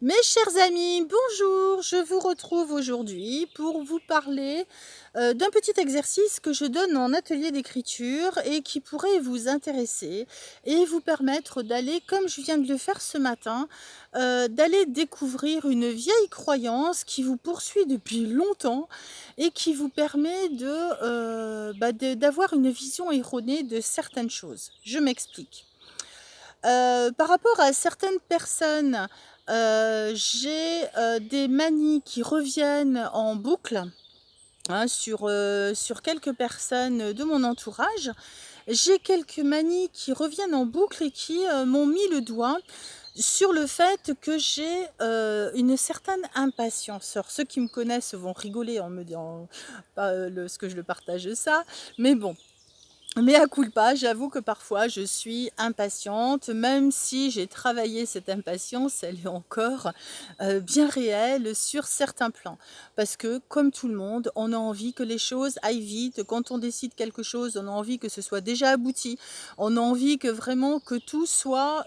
Mes chers amis, bonjour, je vous retrouve aujourd'hui pour vous parler d'un petit exercice que je donne en atelier d'écriture et qui pourrait vous intéresser et vous permettre d'aller, comme je viens de le faire ce matin, d'aller découvrir une vieille croyance qui vous poursuit depuis longtemps et qui vous permet d'avoir une vision erronée de certaines choses. Je m'explique. Par rapport à certaines personnes, j'ai, des manies qui reviennent en boucle, hein, sur quelques personnes de mon entourage. J'ai quelques manies qui reviennent en boucle et qui, m'ont mis le doigt sur le fait que j'ai, une certaine impatience. Alors ceux qui me connaissent vont rigoler en me disant pas, ce que je le partage ça, mais bon, mea culpa, j'avoue que parfois je suis impatiente, même si j'ai travaillé cette impatience, elle est encore, bien réelle sur certains plans. Parce que comme tout le monde, on a envie que les choses aillent vite. Quand on décide quelque chose, on a envie que ce soit déjà abouti. On a envie que vraiment que tout soit,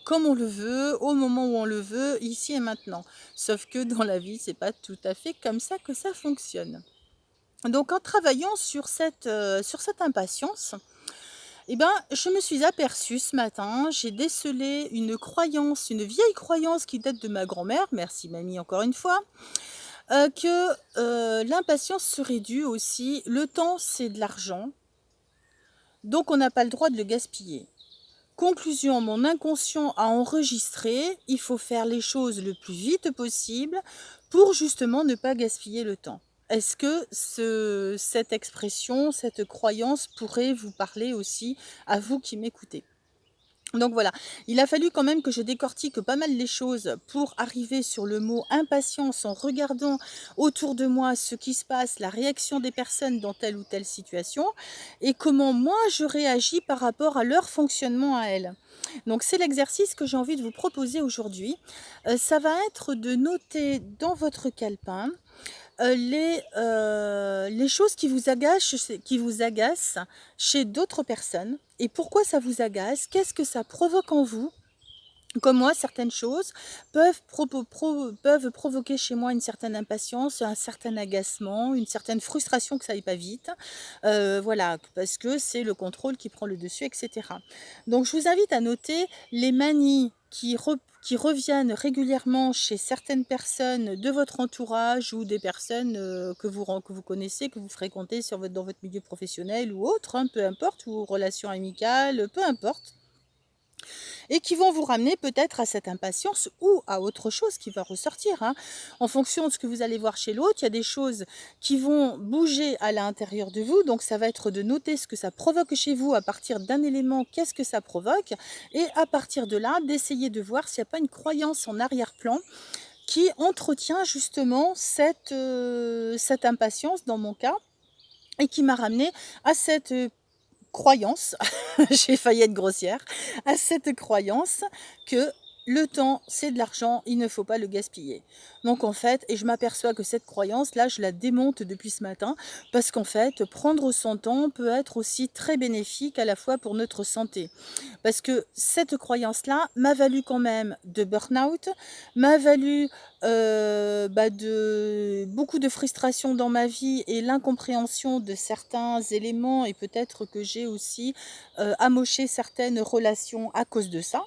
comme on le veut, au moment où on le veut, ici et maintenant. Sauf que dans la vie, c'est pas tout à fait comme ça que ça fonctionne. Donc en travaillant sur cette impatience, eh ben, je me suis aperçue ce matin, j'ai décelé une croyance, une vieille croyance qui date de ma grand-mère, merci mamie encore une fois, que, l'impatience serait due aussi le temps c'est de l'argent, donc on n'a pas le droit de le gaspiller. Conclusion, mon inconscient a enregistré, il faut faire les choses le plus vite possible pour justement ne pas gaspiller le temps. Est-ce que cette expression, cette croyance pourrait vous parler aussi à vous qui m'écoutez? Donc voilà, il a fallu quand même que je décortique pas mal les choses pour arriver sur le mot impatience en regardant autour de moi ce qui se passe, la réaction des personnes dans telle ou telle situation et comment moi je réagis par rapport à leur fonctionnement à elles. Donc c'est l'exercice que j'ai envie de vous proposer aujourd'hui. Ça va être de noter dans votre calepin les choses qui vous agacent chez d'autres personnes et pourquoi ça vous agace? Qu'est-ce que ça provoque en vous? Comme moi, certaines choses peuvent provoquer chez moi une certaine impatience, un certain agacement, une certaine frustration que ça aille pas vite. Voilà, parce que c'est le contrôle qui prend le dessus et cetera. Donc je vous invite à noter les manies qui reviennent régulièrement chez certaines personnes de votre entourage ou des personnes, que vous connaissez, que vous fréquentez dans votre milieu professionnel ou autre, hein, peu importe, ou relations amicales, peu importe et qui vont vous ramener peut-être à cette impatience ou à autre chose qui va ressortir, hein. En fonction de ce que vous allez voir chez l'autre, il y a des choses qui vont bouger à l'intérieur de vous, donc ça va être de noter ce que ça provoque chez vous à partir d'un élément, qu'est-ce que ça provoque et à partir de là, d'essayer de voir s'il n'y a pas une croyance en arrière-plan qui entretient justement cette impatience dans mon cas et qui m'a ramené à cette, croyance, j'ai failli être grossière, à cette croyance que le temps, c'est de l'argent, il ne faut pas le gaspiller. Donc en fait, et je m'aperçois que cette croyance-là, je la démonte depuis ce matin, parce qu'en fait, prendre son temps peut être aussi très bénéfique à la fois pour notre santé. Parce que cette croyance-là m'a valu quand même de burn-out, m'a valu de beaucoup de frustration dans ma vie et l'incompréhension de certains éléments et peut-être que j'ai aussi amoché certaines relations à cause de ça.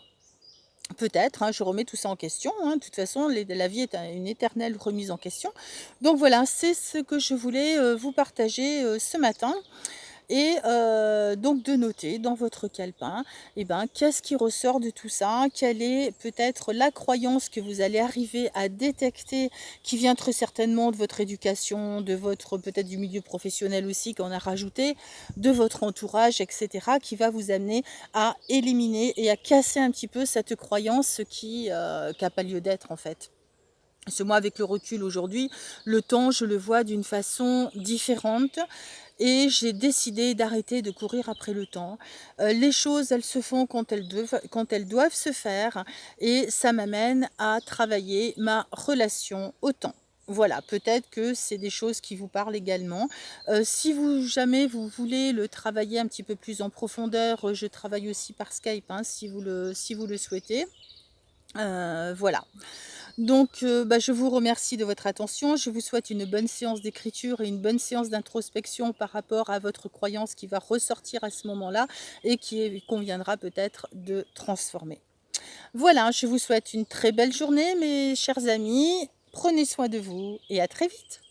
Peut-être, hein, je remets tout ça en question, hein. De toute façon, la vie est une éternelle remise en question. Donc voilà, c'est ce que je voulais vous partager ce matin. Et donc de noter dans votre calepin, eh ben, qu'est-ce qui ressort de tout ça? Quelle est peut-être la croyance que vous allez arriver à détecter, qui vient très certainement de votre éducation, de votre peut-être du milieu professionnel aussi qu'on a rajouté, de votre entourage, et cetera, qui va vous amener à éliminer et à casser un petit peu cette croyance qui a pas lieu d'être en fait. Parce que moi, avec le recul aujourd'hui, le temps, je le vois d'une façon différente et j'ai décidé d'arrêter de courir après le temps. Les choses, elles se font quand elles doivent se faire et ça m'amène à travailler ma relation au temps. Voilà, peut-être que c'est des choses qui vous parlent également. Si vous jamais vous voulez le travailler un petit peu plus en profondeur, je travaille aussi par Skype, hein, si vous le souhaitez. Voilà. Donc, je vous remercie de votre attention. Je vous souhaite une bonne séance d'écriture et une bonne séance d'introspection par rapport à votre croyance qui va ressortir à ce moment-là et qui conviendra peut-être de transformer. Voilà, je vous souhaite une très belle journée mes chers amis. Prenez soin de vous et à très vite.